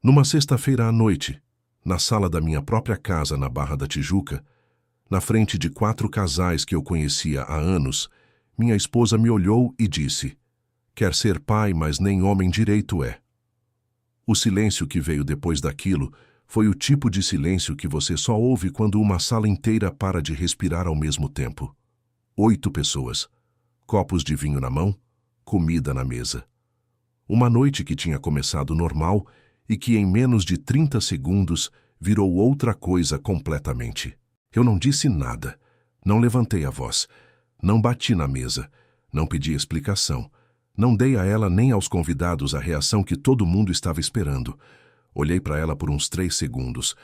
Numa sexta-feira à noite, na sala da minha própria casa na Barra da Tijuca, na frente de 4 casais que eu conhecia há anos, minha esposa me olhou e disse: "Quer ser pai, mas nem homem direito é." O silêncio que veio depois daquilo foi o tipo de silêncio que você só ouve quando uma sala inteira para de respirar ao mesmo tempo. 8 pessoas, copos de vinho na mão, comida na mesa. Uma noite que tinha começado normal e que em menos de 30 segundos virou outra coisa completamente. Eu não disse nada, não levantei a voz, não bati na mesa, não pedi explicação, não dei a ela nem aos convidados a reação que todo mundo estava esperando. Olhei para ela por uns 3 segundos,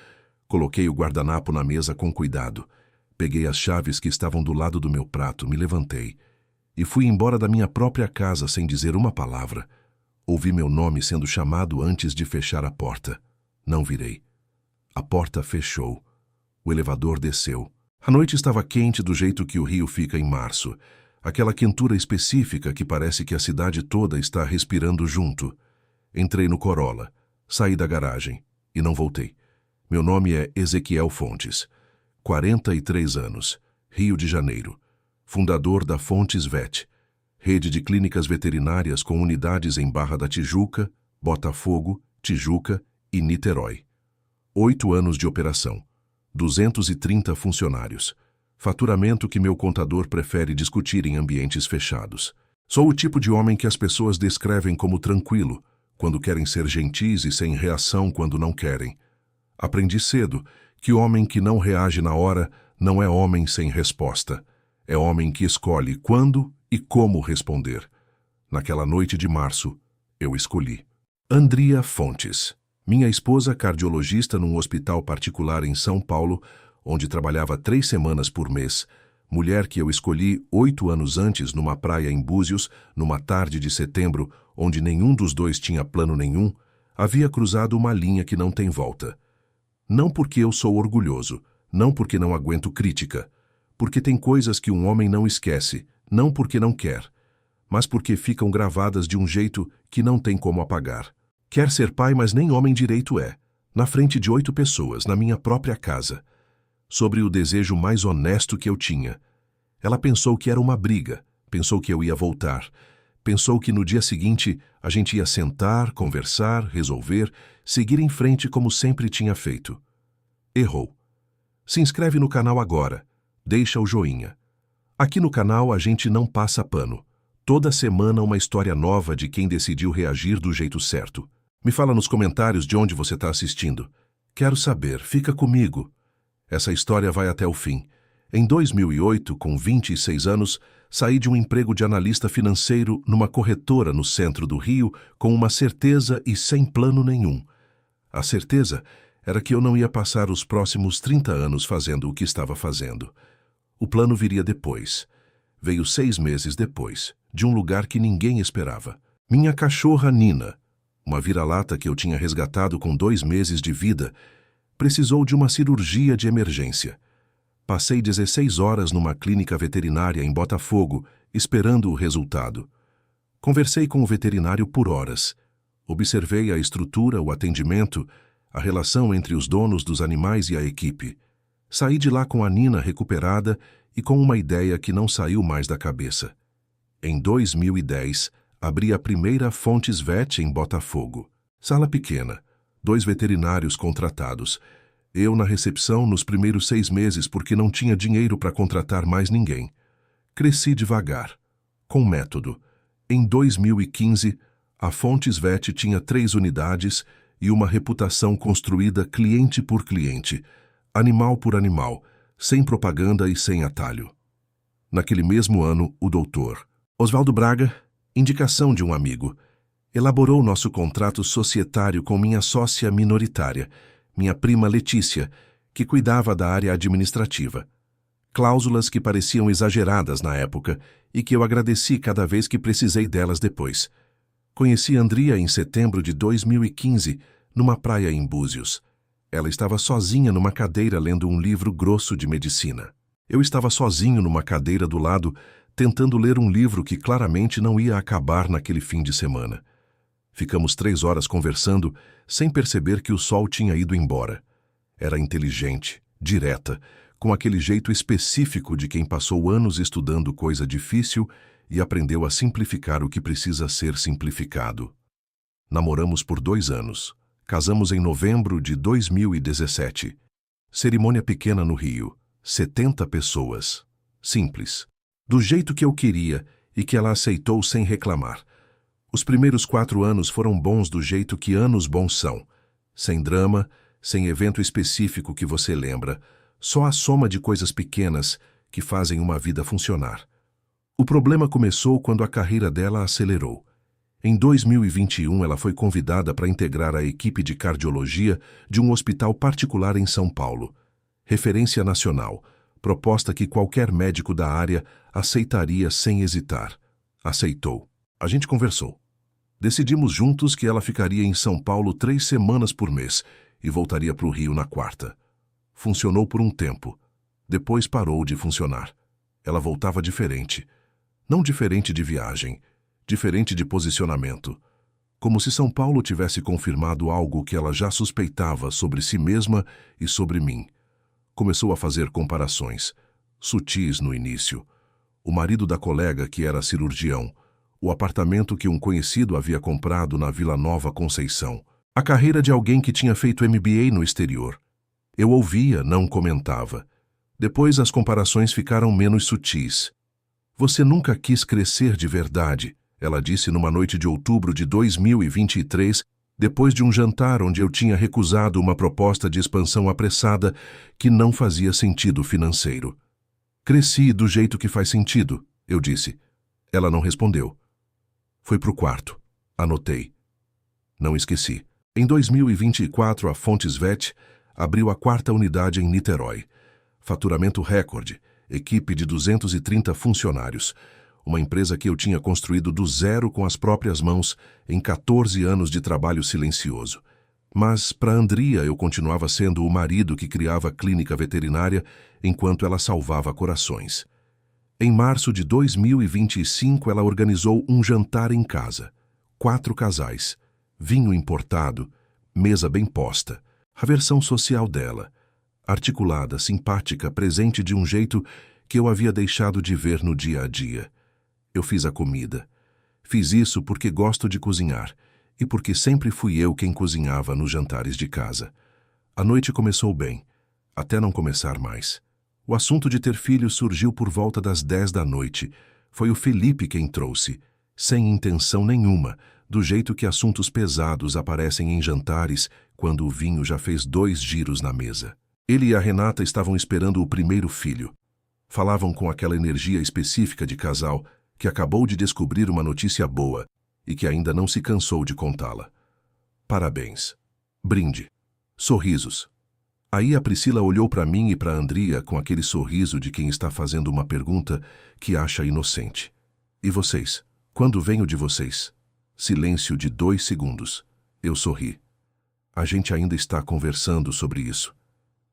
coloquei o guardanapo na mesa com cuidado, peguei as chaves que estavam do lado do meu prato, me levantei e fui embora da minha própria casa sem dizer uma palavra. Ouvi meu nome sendo chamado antes de fechar a porta. Não virei. A porta fechou. O elevador desceu. A noite estava quente do jeito que o Rio fica em março. Aquela quentura específica que parece que a cidade toda está respirando junto. Entrei no Corolla, saí da garagem e não voltei. Meu nome é Ezequiel Fontes. 43 anos. Rio de Janeiro. Fundador da Fontes Vet. Rede de clínicas veterinárias com unidades em Barra da Tijuca, Botafogo, Tijuca e Niterói. 8 anos de operação. 230 funcionários. Faturamento que meu contador prefere discutir em ambientes fechados. Sou o tipo de homem que as pessoas descrevem como tranquilo, quando querem ser gentis e sem reação quando não querem. Aprendi cedo que homem que não reage na hora não é homem sem resposta. É homem que escolhe quando e como responder. Naquela noite de março, eu escolhi. Andria Fontes, minha esposa cardiologista num hospital particular em São Paulo, onde trabalhava 3 semanas por mês, mulher que eu escolhi 8 anos antes numa praia em Búzios, numa tarde de setembro, onde nenhum dos dois tinha plano nenhum, havia cruzado uma linha que não tem volta. Não porque eu sou orgulhoso, não porque não aguento crítica, porque tem coisas que um homem não esquece, não porque não quer, mas porque ficam gravadas de um jeito que não tem como apagar. Quer ser pai, mas nem homem direito é, na frente de 8 pessoas, na minha própria casa. Sobre o desejo mais honesto que eu tinha. Ela pensou que era uma briga, pensou que eu ia voltar, pensou que no dia seguinte a gente ia sentar, conversar, resolver, seguir em frente como sempre tinha feito. Errou. Se inscreve no canal agora, deixa o joinha. Aqui no canal a gente não passa pano. Toda semana uma história nova de quem decidiu reagir do jeito certo. Me fala nos comentários de onde você está assistindo. Quero saber, fica comigo. Essa história vai até o fim. Em 2008, com 26 anos, saí de um emprego de analista financeiro numa corretora no centro do Rio com uma certeza e sem plano nenhum. A certeza era que eu não ia passar os próximos 30 anos fazendo o que estava fazendo. O plano viria depois. Veio 6 meses depois, de um lugar que ninguém esperava. Minha cachorra Nina, uma vira-lata que eu tinha resgatado com 2 meses de vida, precisou de uma cirurgia de emergência. Passei 16 horas numa clínica veterinária em Botafogo, esperando o resultado. Conversei com o veterinário por horas. Observei a estrutura, o atendimento, a relação entre os donos dos animais e a equipe. Saí de lá com a Nina recuperada e com uma ideia que não saiu mais da cabeça. Em 2010, abri a primeira Fontes Vet em Botafogo. Sala pequena, 2 veterinários contratados. Eu na recepção nos primeiros 6 meses porque não tinha dinheiro para contratar mais ninguém. Cresci devagar, com método. Em 2015, a Fontes Vet tinha 3 unidades e uma reputação construída cliente por cliente, animal por animal, sem propaganda e sem atalho. Naquele mesmo ano, o doutor Oswaldo Braga, indicação de um amigo, elaborou nosso contrato societário com minha sócia minoritária, minha prima Letícia, que cuidava da área administrativa. Cláusulas que pareciam exageradas na época e que eu agradeci cada vez que precisei delas depois. Conheci Andria em setembro de 2015, numa praia em Búzios. Ela estava sozinha numa cadeira lendo um livro grosso de medicina. Eu estava sozinho numa cadeira do lado, tentando ler um livro que claramente não ia acabar naquele fim de semana. Ficamos 3 horas conversando, sem perceber que o sol tinha ido embora. Era inteligente, direta, com aquele jeito específico de quem passou anos estudando coisa difícil e aprendeu a simplificar o que precisa ser simplificado. Namoramos por 2 anos. Casamos em novembro de 2017. Cerimônia pequena no Rio. 70 pessoas. Simples. Do jeito que eu queria e que ela aceitou sem reclamar. Os primeiros 4 anos foram bons do jeito que anos bons são. Sem drama, sem evento específico que você lembra. Só a soma de coisas pequenas que fazem uma vida funcionar. O problema começou quando a carreira dela acelerou. Em 2021, ela foi convidada para integrar a equipe de cardiologia de um hospital particular em São Paulo. Referência nacional, proposta que qualquer médico da área aceitaria sem hesitar. Aceitou. A gente conversou. Decidimos juntos que ela ficaria em São Paulo 3 semanas por mês e voltaria para o Rio na quarta. Funcionou por um tempo. Depois parou de funcionar. Ela voltava diferente. Não diferente de viagem, diferente de posicionamento. Como se São Paulo tivesse confirmado algo que ela já suspeitava sobre si mesma e sobre mim. Começou a fazer comparações, sutis no início. O marido da colega que era cirurgião, o apartamento que um conhecido havia comprado na Vila Nova Conceição, a carreira de alguém que tinha feito MBA no exterior. Eu ouvia, não comentava. Depois as comparações ficaram menos sutis. Você nunca quis crescer de verdade, ela disse numa noite de outubro de 2023, depois de um jantar onde eu tinha recusado uma proposta de expansão apressada que não fazia sentido financeiro. Cresci do jeito que faz sentido, eu disse. Ela não respondeu. Foi pro quarto. Anotei. Não esqueci. Em 2024, a Fontes Vet abriu a 4ª unidade em Niterói. Faturamento recorde, equipe de 230 funcionários. Uma empresa que eu tinha construído do zero com as próprias mãos em 14 anos de trabalho silencioso. Mas, para Andria, eu continuava sendo o marido que criava a clínica veterinária enquanto ela salvava corações. Em março de 2025, ela organizou um jantar em casa. 4 casais, vinho importado, mesa bem posta, a versão social dela, articulada, simpática, presente de um jeito que eu havia deixado de ver no dia a dia. Eu fiz a comida. Fiz isso porque gosto de cozinhar e porque sempre fui eu quem cozinhava nos jantares de casa. A noite começou bem, até não começar mais. O assunto de ter filhos surgiu por volta das 10 da noite. Foi o Felipe quem trouxe, sem intenção nenhuma, do jeito que assuntos pesados aparecem em jantares quando o vinho já fez 2 giros na mesa. Ele e a Renata estavam esperando o primeiro filho. Falavam com aquela energia específica de casal que acabou de descobrir uma notícia boa e que ainda não se cansou de contá-la. Parabéns. Brinde. Sorrisos. Aí a Priscila olhou para mim e para Andria com aquele sorriso de quem está fazendo uma pergunta que acha inocente. E vocês? Quando vem o de vocês? Silêncio de 2 segundos. Eu sorri. A gente ainda está conversando sobre isso.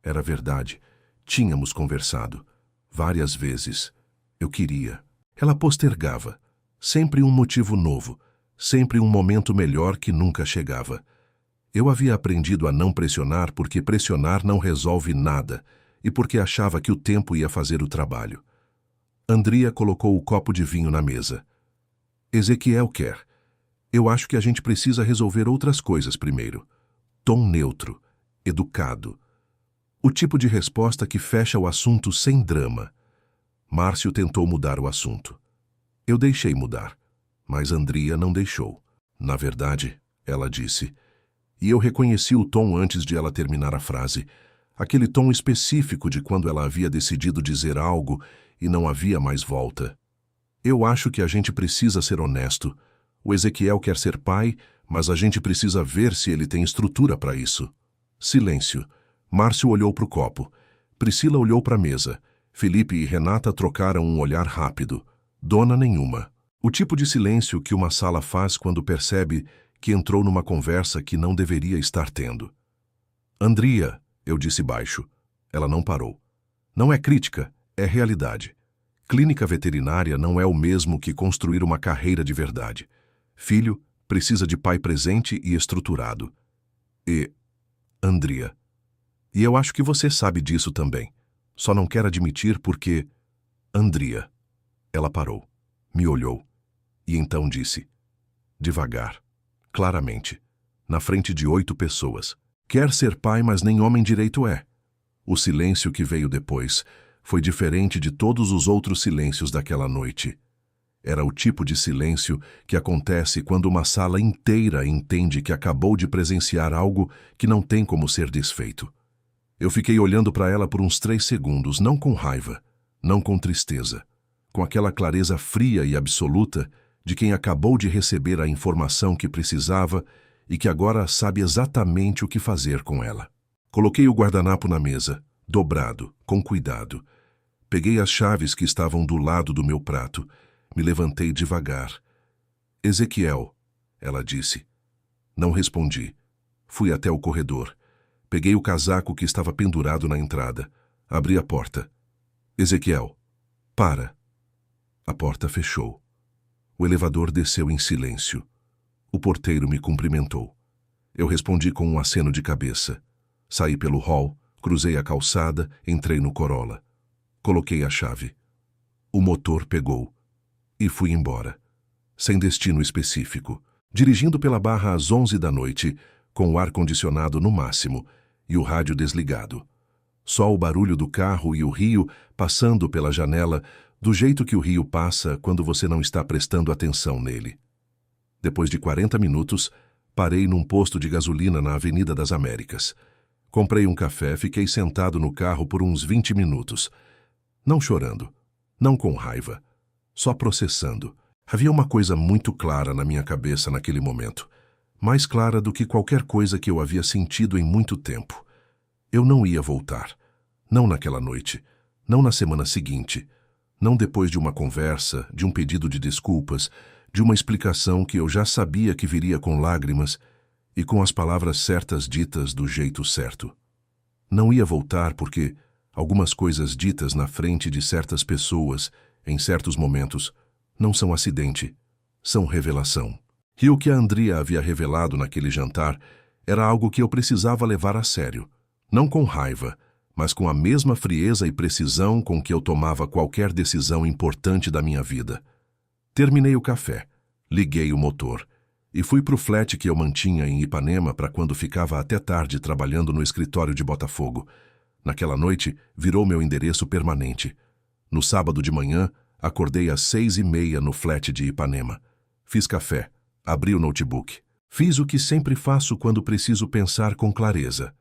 Era verdade. Tínhamos conversado. Várias vezes. Eu queria. Ela postergava. Sempre um motivo novo. Sempre um momento melhor que nunca chegava. Eu havia aprendido a não pressionar porque pressionar não resolve nada e porque achava que o tempo ia fazer o trabalho. Andria colocou o copo de vinho na mesa. Ezequiel quer. Eu acho que a gente precisa resolver outras coisas primeiro. Tom neutro, educado. O tipo de resposta que fecha o assunto sem drama. Márcio tentou mudar o assunto. Eu deixei mudar, mas Andria não deixou. Na verdade, ela disse. E eu reconheci o tom antes de ela terminar a frase. Aquele tom específico de quando ela havia decidido dizer algo e não havia mais volta. Eu acho que a gente precisa ser honesto. O Ezequiel quer ser pai, mas a gente precisa ver se ele tem estrutura para isso. Silêncio. Márcio olhou para o copo. Priscila olhou para a mesa. Felipe e Renata trocaram um olhar rápido. Dona nenhuma. O tipo de silêncio que uma sala faz quando percebe que entrou numa conversa que não deveria estar tendo. Andria, eu disse baixo. Ela não parou. Não é crítica, é realidade. Clínica veterinária não é o mesmo que construir uma carreira de verdade. Filho, Precisa de pai presente e estruturado. E... Andrea. E eu acho que você sabe disso também. Só não quer admitir porque... Andrea. Ela parou, me olhou e então disse, devagar, claramente, na frente de 8 pessoas: quer ser pai, mas nem homem direito é. O silêncio que veio depois foi diferente de todos os outros silêncios daquela noite. Era o tipo de silêncio que acontece quando uma sala inteira entende que acabou de presenciar algo que não tem como ser desfeito. Eu fiquei olhando para ela por uns 3 segundos, não com raiva, não com tristeza, com aquela clareza fria e absoluta de quem acabou de receber a informação que precisava e que agora sabe exatamente o que fazer com ela. Coloquei o guardanapo na mesa, dobrado, com cuidado. Peguei as chaves que estavam do lado do meu prato. Me levantei devagar. Ezequiel, ela disse. Não respondi. Fui até o corredor. Peguei o casaco que estava pendurado na entrada. Abri a porta. Ezequiel, para. A porta fechou. O elevador desceu em silêncio. O porteiro me cumprimentou. Eu respondi com um aceno de cabeça. Saí pelo hall, cruzei a calçada, entrei no Corolla. Coloquei a chave. O motor pegou. E fui embora. Sem destino específico. Dirigindo pela Barra às 11 da noite, com o ar-condicionado no máximo e o rádio desligado. Só o barulho do carro e o rio passando pela janela, do jeito que o rio passa quando você não está prestando atenção nele. Depois de 40 minutos, parei num posto de gasolina na Avenida das Américas. Comprei um café, fiquei sentado no carro por uns 20 minutos. Não chorando, não com raiva, só processando. Havia uma coisa muito clara na minha cabeça naquele momento. Mais clara do que qualquer coisa que eu havia sentido em muito tempo. Eu não ia voltar. Não naquela noite. Não na semana seguinte. Não depois de uma conversa, de um pedido de desculpas, de uma explicação que eu já sabia que viria com lágrimas e com as palavras certas ditas do jeito certo. Não ia voltar porque algumas coisas ditas na frente de certas pessoas, em certos momentos, não são acidente, são revelação. E o que a Andrea havia revelado naquele jantar era algo que eu precisava levar a sério, não com raiva, mas com a mesma frieza e precisão com que eu tomava qualquer decisão importante da minha vida. Terminei o café, liguei o motor e fui para o flat que eu mantinha em Ipanema para quando ficava até tarde trabalhando no escritório de Botafogo. Naquela noite, virou meu endereço permanente. No sábado de manhã, acordei às 6h30 no flat de Ipanema. Fiz café, abri o notebook. Fiz o que sempre faço quando preciso pensar com clareza.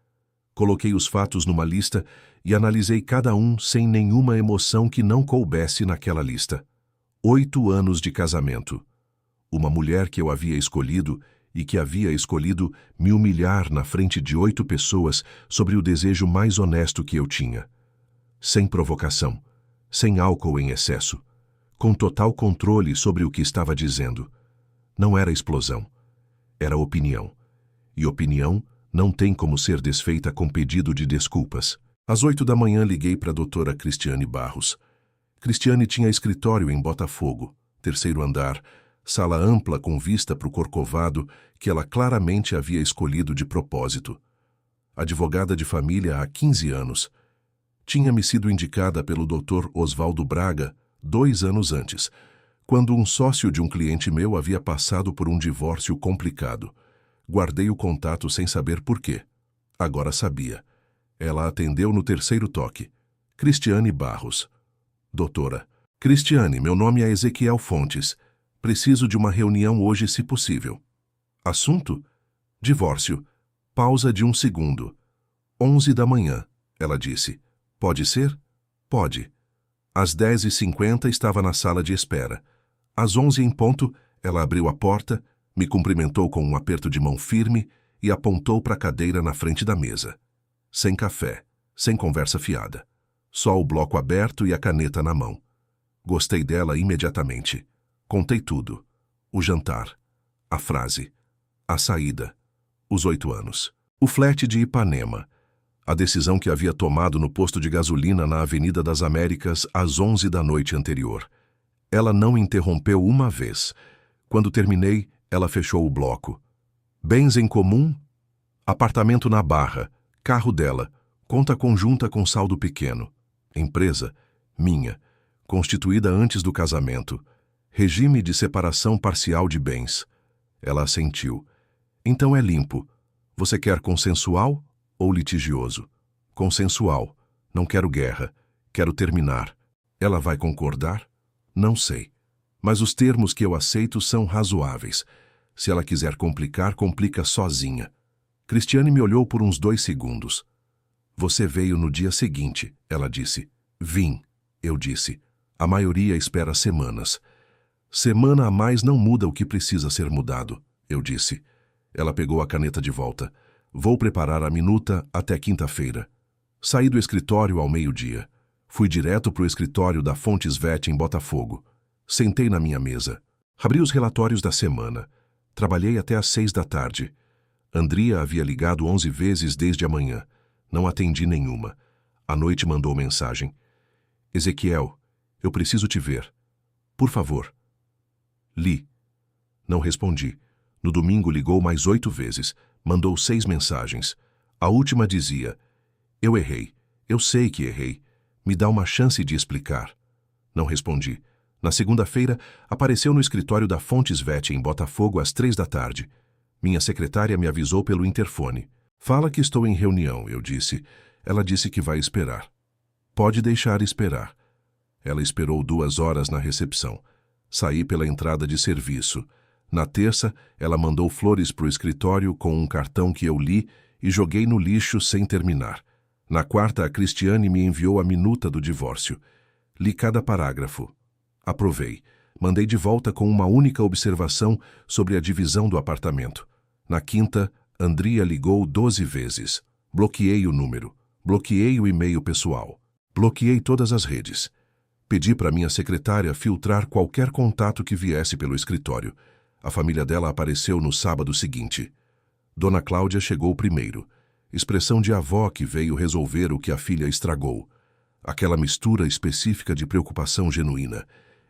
Coloquei os fatos numa lista e analisei cada um sem nenhuma emoção que não coubesse naquela lista. 8 anos de casamento. Uma mulher que eu havia escolhido e que havia escolhido me humilhar na frente de 8 pessoas sobre o desejo mais honesto que eu tinha. Sem provocação, sem álcool em excesso, com total controle sobre o que estava dizendo. Não era explosão, era opinião. E opinião não tem como ser desfeita com pedido de desculpas. Às 8 da manhã liguei para a doutora Cristiane Barros. Cristiane tinha escritório em Botafogo, 3º andar, sala ampla com vista para o Corcovado que ela claramente havia escolhido de propósito. Advogada de família há 15 anos. Tinha-me sido indicada pelo Dr. Oswaldo Braga 2 anos antes, quando um sócio de um cliente meu havia passado por um divórcio complicado. Guardei o contato sem saber por quê. Agora sabia. Ela atendeu no 3º toque. Cristiane Barros. Doutora. Cristiane, meu nome é Ezequiel Fontes. Preciso de uma reunião hoje, se possível. Assunto? Divórcio. Pausa de 1 segundo. 11 da manhã, ela disse. Pode ser? Pode. Às 10h50 estava na sala de espera. Às 11 em ponto, ela abriu a porta, me cumprimentou com um aperto de mão firme e apontou para a cadeira na frente da mesa. Sem café, sem conversa fiada. Só o bloco aberto e a caneta na mão. Gostei dela imediatamente. Contei tudo. O jantar. A frase. A saída. Os 8 anos. O flat de Ipanema. A decisão que havia tomado no posto de gasolina na Avenida das Américas às 11 da noite anterior. Ela não interrompeu uma vez. Quando terminei, Ela fechou o bloco. Bens em comum? Apartamento na Barra. Carro dela. Conta conjunta com saldo pequeno. Empresa? Minha. Constituída antes do casamento. Regime de separação parcial de bens. Ela assentiu. Então é limpo. Você quer consensual ou litigioso? Consensual. Não quero guerra. Quero terminar. Ela vai concordar? Não sei. Mas os termos que eu aceito são razoáveis. Se ela quiser complicar, complica sozinha. Cristiane me olhou por uns 2 segundos. Você veio no dia seguinte, ela disse. Vim, eu disse. A maioria espera semanas. Semana a mais não muda o que precisa ser mudado, eu disse. Ela pegou a caneta de volta. Vou preparar a minuta até quinta-feira. Saí do escritório ao meio-dia. Fui direto para o escritório da Fontes Vet em Botafogo. Sentei na minha mesa. Abri os relatórios da semana. Trabalhei até às 6 da tarde. Andria havia ligado 11 vezes desde a manhã. Não atendi nenhuma. À noite mandou mensagem. Ezequiel, eu preciso te ver. Por favor. Li. Não respondi. No domingo ligou mais 8 vezes. Mandou 6 mensagens. A última dizia: eu errei. Eu sei que errei. Me dá uma chance de explicar. Não respondi. Na segunda-feira, apareceu no escritório da Fontes Vet em Botafogo às 3 da tarde. Minha secretária me avisou pelo interfone. Fala que estou em reunião, eu disse. Ela disse que vai esperar. Pode deixar esperar. Ela esperou 2 horas na recepção. Saí pela entrada de serviço. Na terça, ela mandou flores para o escritório com um cartão que eu li e joguei no lixo sem terminar. Na quarta, a Cristiane me enviou a minuta do divórcio. Li cada parágrafo. Aprovei. Mandei de volta com uma única observação sobre a divisão do apartamento. Na quinta, Andria ligou 12 vezes. Bloqueei o número. Bloqueei o e-mail pessoal. Bloqueei todas as redes. Pedi para minha secretária filtrar qualquer contato que viesse pelo escritório. A família dela apareceu no sábado seguinte. Dona Cláudia chegou primeiro. Expressão de avó que veio resolver o que a filha estragou. Aquela mistura específica de preocupação genuína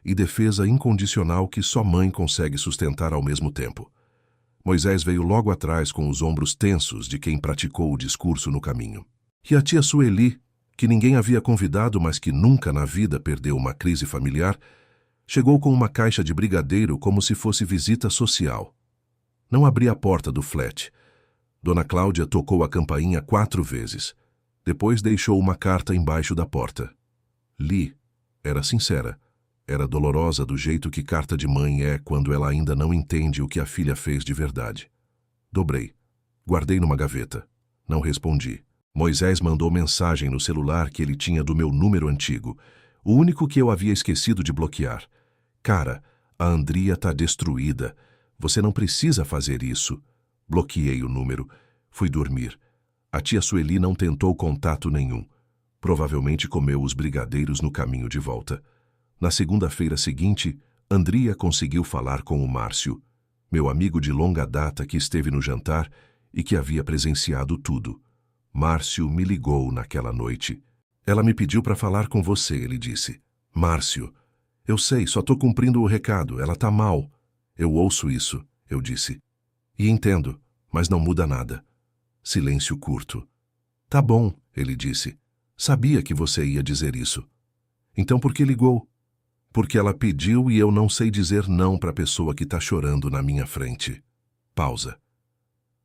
e defesa incondicional que só mãe consegue sustentar ao mesmo tempo. Moisés veio logo atrás com os ombros tensos de quem praticou o discurso no caminho. E a tia Sueli, que ninguém havia convidado, mas que nunca na vida perdeu uma crise familiar, chegou com uma caixa de brigadeiro como se fosse visita social. Não abri a porta do flat. Dona Cláudia tocou a campainha 4 vezes. Depois deixou uma carta embaixo da porta. Li. Era sincera. Era dolorosa do jeito que carta de mãe é quando ela ainda não entende o que a filha fez de verdade. Dobrei. Guardei numa gaveta. Não respondi. Moisés mandou mensagem no celular que ele tinha do meu número antigo, o único que eu havia esquecido de bloquear. Cara, a Andria tá destruída. Você não precisa fazer isso. Bloqueei o número. Fui dormir. A tia Sueli não tentou contato nenhum. Provavelmente comeu os brigadeiros no caminho de volta. Na segunda-feira seguinte, Andria conseguiu falar com o Márcio, meu amigo de longa data que esteve no jantar e que havia presenciado tudo. Márcio me ligou naquela noite. Ela me pediu para falar com você, ele disse. Márcio, eu sei, só tô cumprindo o recado, ela tá mal. Eu ouço isso, eu disse. E entendo, mas não muda nada. Silêncio curto. Tá bom, ele disse. Sabia que você ia dizer isso. Então por que ligou? Porque ela pediu e eu não sei dizer não para a pessoa que tá chorando na minha frente. Pausa.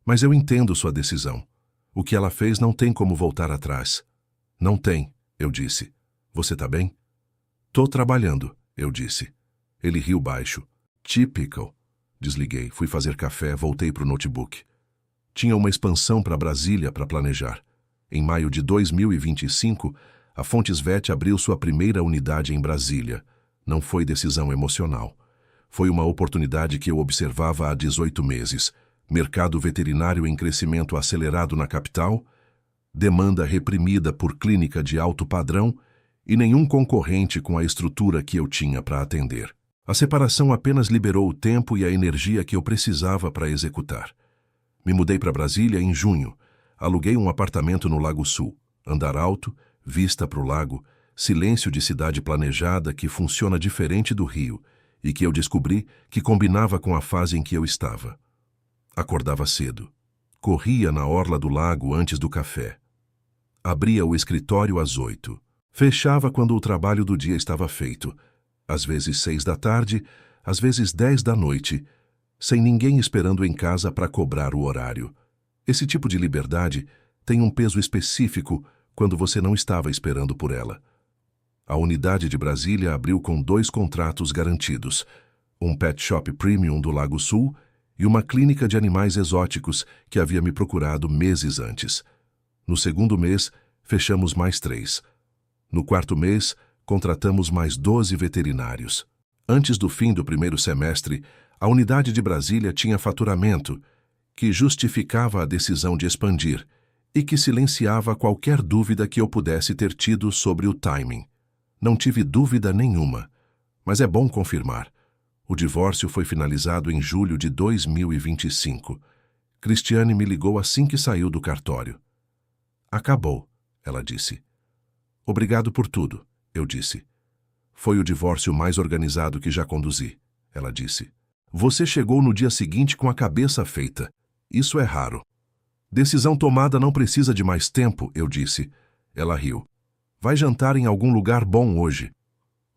Mas eu entendo sua decisão. O que ela fez não tem como voltar atrás. Não tem, eu disse. Você tá bem? Tô trabalhando, eu disse. Ele riu baixo. Typical. Desliguei, fui fazer café, voltei pro notebook. Tinha uma expansão para Brasília para planejar. Em maio de 2025, a Fontes Vet abriu sua primeira unidade em Brasília. Não foi decisão emocional. Foi uma oportunidade que eu observava há 18 meses. Mercado veterinário em crescimento acelerado na capital, demanda reprimida por clínica de alto padrão e nenhum concorrente com a estrutura que eu tinha para atender. A separação apenas liberou o tempo e a energia que eu precisava para executar. Me mudei para Brasília em junho. Aluguei um apartamento no Lago Sul. Andar alto, vista para o lago, silêncio de cidade planejada que funciona diferente do Rio e que eu descobri que combinava com a fase em que eu estava. Acordava cedo. Corria na orla do lago antes do café. Abria o escritório às 8. Fechava quando o trabalho do dia estava feito, às vezes 6 da tarde, às vezes 10 da noite, sem ninguém esperando em casa para cobrar o horário. Esse tipo de liberdade tem um peso específico quando você não estava esperando por ela. A unidade de Brasília abriu com 2 contratos garantidos, um pet shop premium do Lago Sul e uma clínica de animais exóticos que havia me procurado meses antes. No segundo mês, fechamos mais 3. No quarto mês, contratamos mais 12 veterinários. Antes do fim do primeiro semestre, a unidade de Brasília tinha faturamento, que justificava a decisão de expandir e que silenciava qualquer dúvida que eu pudesse ter tido sobre o timing. Não tive dúvida nenhuma, mas é bom confirmar. O divórcio foi finalizado em julho de 2025. Cristiane me ligou assim que saiu do cartório. Acabou, ela disse. Obrigado por tudo, eu disse. Foi o divórcio mais organizado que já conduzi, ela disse. Você chegou no dia seguinte com a cabeça feita. Isso é raro. Decisão tomada não precisa de mais tempo, eu disse. Ela riu. Vai jantar em algum lugar bom hoje?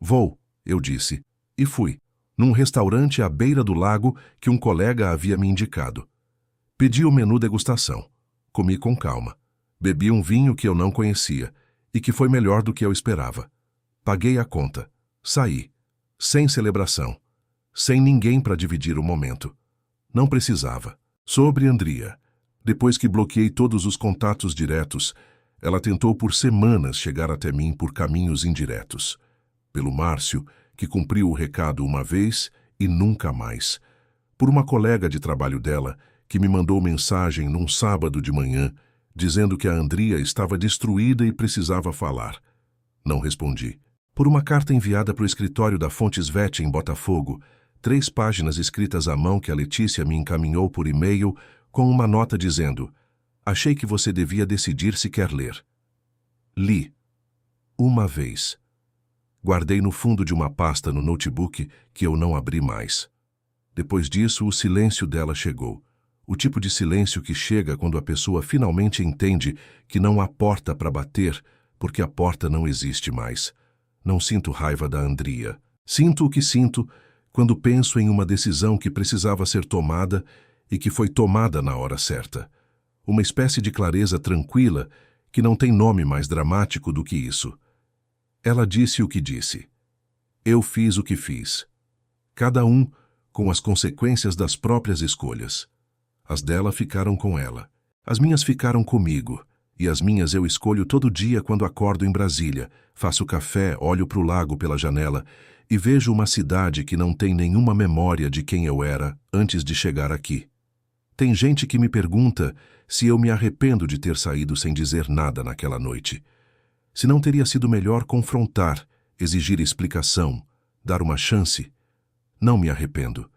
Vou, eu disse. E fui, num restaurante à beira do lago que um colega havia me indicado. Pedi o menu degustação. Comi com calma. Bebi um vinho que eu não conhecia e que foi melhor do que eu esperava. Paguei a conta. Saí. Sem celebração. Sem ninguém para dividir o momento. Não precisava. Sobre Andria. Depois que bloqueei todos os contatos diretos, ela tentou por semanas chegar até mim por caminhos indiretos. Pelo Márcio, que cumpriu o recado uma vez e nunca mais. Por uma colega de trabalho dela, que me mandou mensagem num sábado de manhã, dizendo que a Andria estava destruída e precisava falar. Não respondi. Por uma carta enviada para o escritório da Fontes Vet em Botafogo, 3 páginas escritas à mão que a Letícia me encaminhou por e-mail com uma nota dizendo: achei que você devia decidir se quer ler. Li. Uma vez. Guardei no fundo de uma pasta no notebook que eu não abri mais. Depois disso, o silêncio dela chegou. O tipo de silêncio que chega quando a pessoa finalmente entende que não há porta para bater, porque a porta não existe mais. Não sinto raiva da Andria. Sinto o que sinto quando penso em uma decisão que precisava ser tomada e que foi tomada na hora certa. Uma espécie de clareza tranquila que não tem nome mais dramático do que isso. Ela disse o que disse. Eu fiz o que fiz. Cada um com as consequências das próprias escolhas. As dela ficaram com ela. As minhas ficaram comigo. E as minhas eu escolho todo dia quando acordo em Brasília, faço café, olho para o lago pela janela e vejo uma cidade que não tem nenhuma memória de quem eu era antes de chegar aqui. Tem gente que me pergunta se eu me arrependo de ter saído sem dizer nada naquela noite. Se não teria sido melhor confrontar, exigir explicação, dar uma chance. Não me arrependo,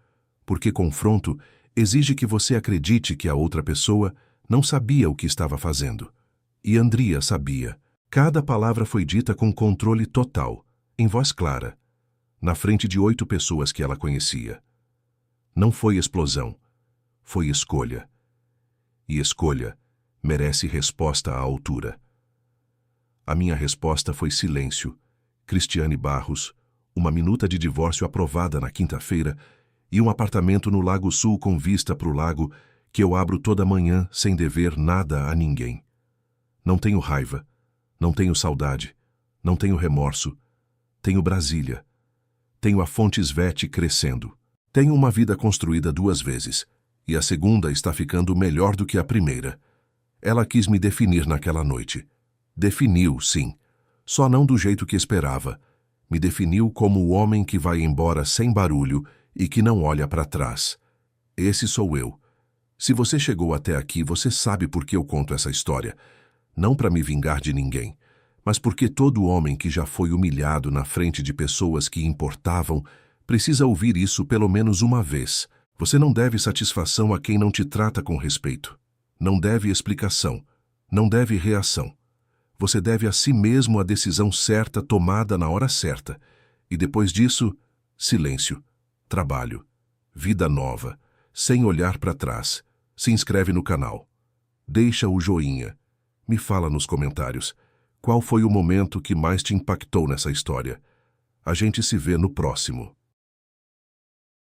porque confronto exige que você acredite que a outra pessoa não sabia o que estava fazendo. E Andria sabia. Cada palavra foi dita com controle total, em voz clara, na frente de 8 pessoas que ela conhecia. Não foi explosão, foi escolha. E escolha merece resposta à altura. A minha resposta foi silêncio. Cristiane Barros, uma minuta de divórcio aprovada na quinta-feira e um apartamento no Lago Sul com vista para o lago que eu abro toda manhã sem dever nada a ninguém. Não tenho raiva, não tenho saudade, não tenho remorso. Tenho Brasília. Tenho a Fontes Vet crescendo. Tenho uma vida construída 2 vezes, e a segunda está ficando melhor do que a primeira. Ela quis me definir naquela noite. Definiu, sim. Só não do jeito que esperava. Me definiu como o homem que vai embora sem barulho e que não olha para trás. Esse sou eu. Se você chegou até aqui, você sabe por que eu conto essa história. Não para me vingar de ninguém, mas porque todo homem que já foi humilhado na frente de pessoas que importavam precisa ouvir isso pelo menos uma vez. Você não deve satisfação a quem não te trata com respeito. Não deve explicação. Não deve reação. Você deve a si mesmo a decisão certa tomada na hora certa. E depois disso, silêncio. trabalho, vida nova, sem olhar para trás. Se inscreve no canal. Deixa o joinha. Me fala nos comentários. Qual foi o momento que mais te impactou nessa história? A gente se vê no próximo.